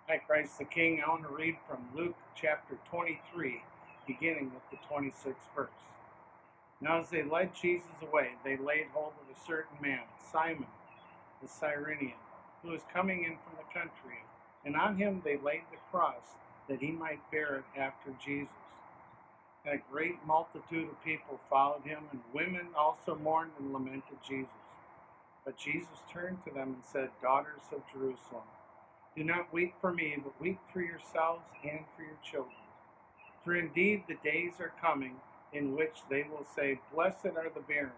Hi, Christ the King. I want to read from Luke chapter 23, beginning with the 26th verse. Now, as they led Jesus away, they laid hold of a certain man, Simon the Cyrenian, who was coming in from the country, and on him they laid the cross, that he might bear it after Jesus. And a great multitude of people followed him, and women also mourned and lamented Jesus. But Jesus turned to them and said, Daughters of Jerusalem, do not weep for me, but weep for yourselves and for your children. For indeed the days are coming in which they will say, Blessed are the barren,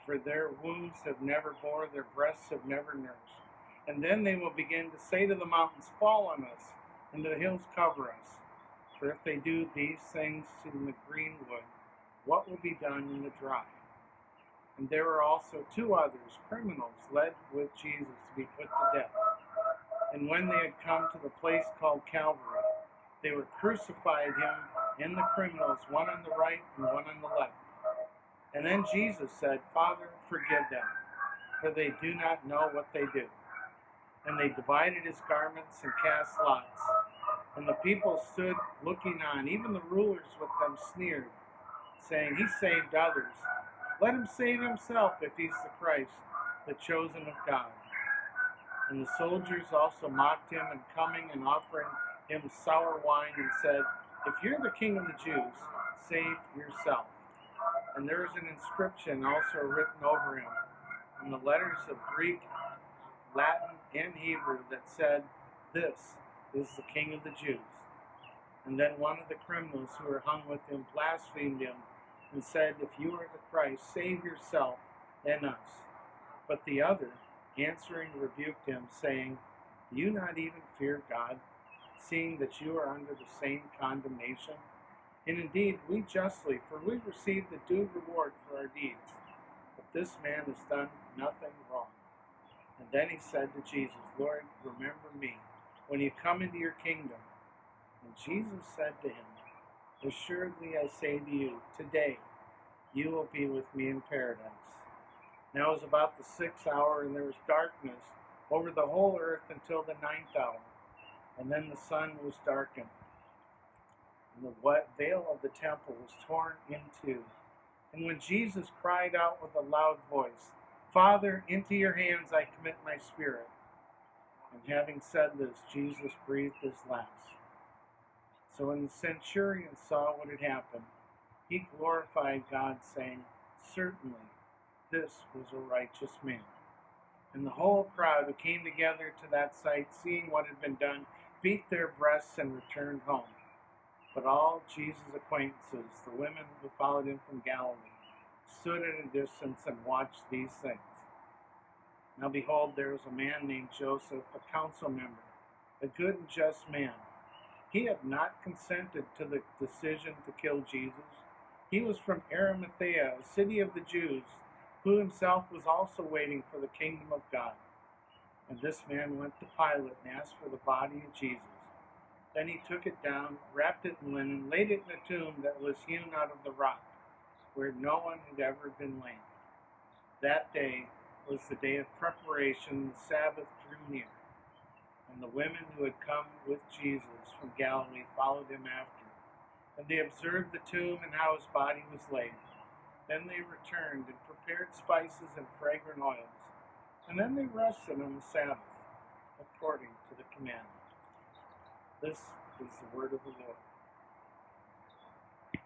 for their wombs have never bore, their breasts have never nursed. And then they will begin to say to the mountains, Fall on us, and to the hills cover us. For if they do these things in the green wood, what will be done in the dry? And there were also two others, criminals, led with Jesus to be put to death. And when they had come to the place called Calvary, they were crucified him and the criminals, one on the right and one on the left. And then Jesus said, Father, forgive them, for they do not know what they do. And they divided his garments and cast lots. And the people stood looking on, even the rulers with them sneered, saying, He saved others. Let him save himself if he's the Christ, the chosen of God. And the soldiers also mocked him, and coming and offering him sour wine, and said, If you're the king of the Jews, save yourself. And there is an inscription also written over him in the letters of Greek, Latin, and Hebrew that said, This is the King of the Jews. And then one of the criminals who were hung with him blasphemed him and said, If you are the Christ, save yourself and us. But the other, answering, rebuked him, saying, Do you not even fear God, seeing that you are under the same condemnation? And indeed, we justly, for we receive the due reward for our deeds. But this man has done nothing wrong. And then he said to Jesus, Lord, remember me when you come into your kingdom. And Jesus said to him, Assuredly I say to you, today you will be with me in paradise. Now it was about the 6th hour, and there was darkness over the whole earth until the 9th hour. And then the sun was darkened, and the veil of the temple was torn in two. And when Jesus cried out with a loud voice, Father, into your hands I commit my spirit. And having said this, Jesus breathed his last. So when the centurion saw what had happened, he glorified God, saying, Certainly this was a righteous man. And the whole crowd who came together to that sight, seeing what had been done, beat their breasts and returned home. But all Jesus' acquaintances, the women who followed him from Galilee, stood at a distance and watched these things. Now behold, there was a man named Joseph, a council member, a good and just man. He had not consented to the decision to kill Jesus. He was from Arimathea, a city of the Jews, who himself was also waiting for the kingdom of God. And this man went to Pilate and asked for the body of Jesus. Then he took it down, wrapped it in linen, laid it in a tomb that was hewn out of the rock, where no one had ever been laid. That day was the day of preparation, the Sabbath drew near. And the women who had come with Jesus from Galilee followed him after. And they observed the tomb and how his body was laid. Then they returned and prepared spices and fragrant oils. And then they rested on the Sabbath, according to the commandment. This is the word of the Lord.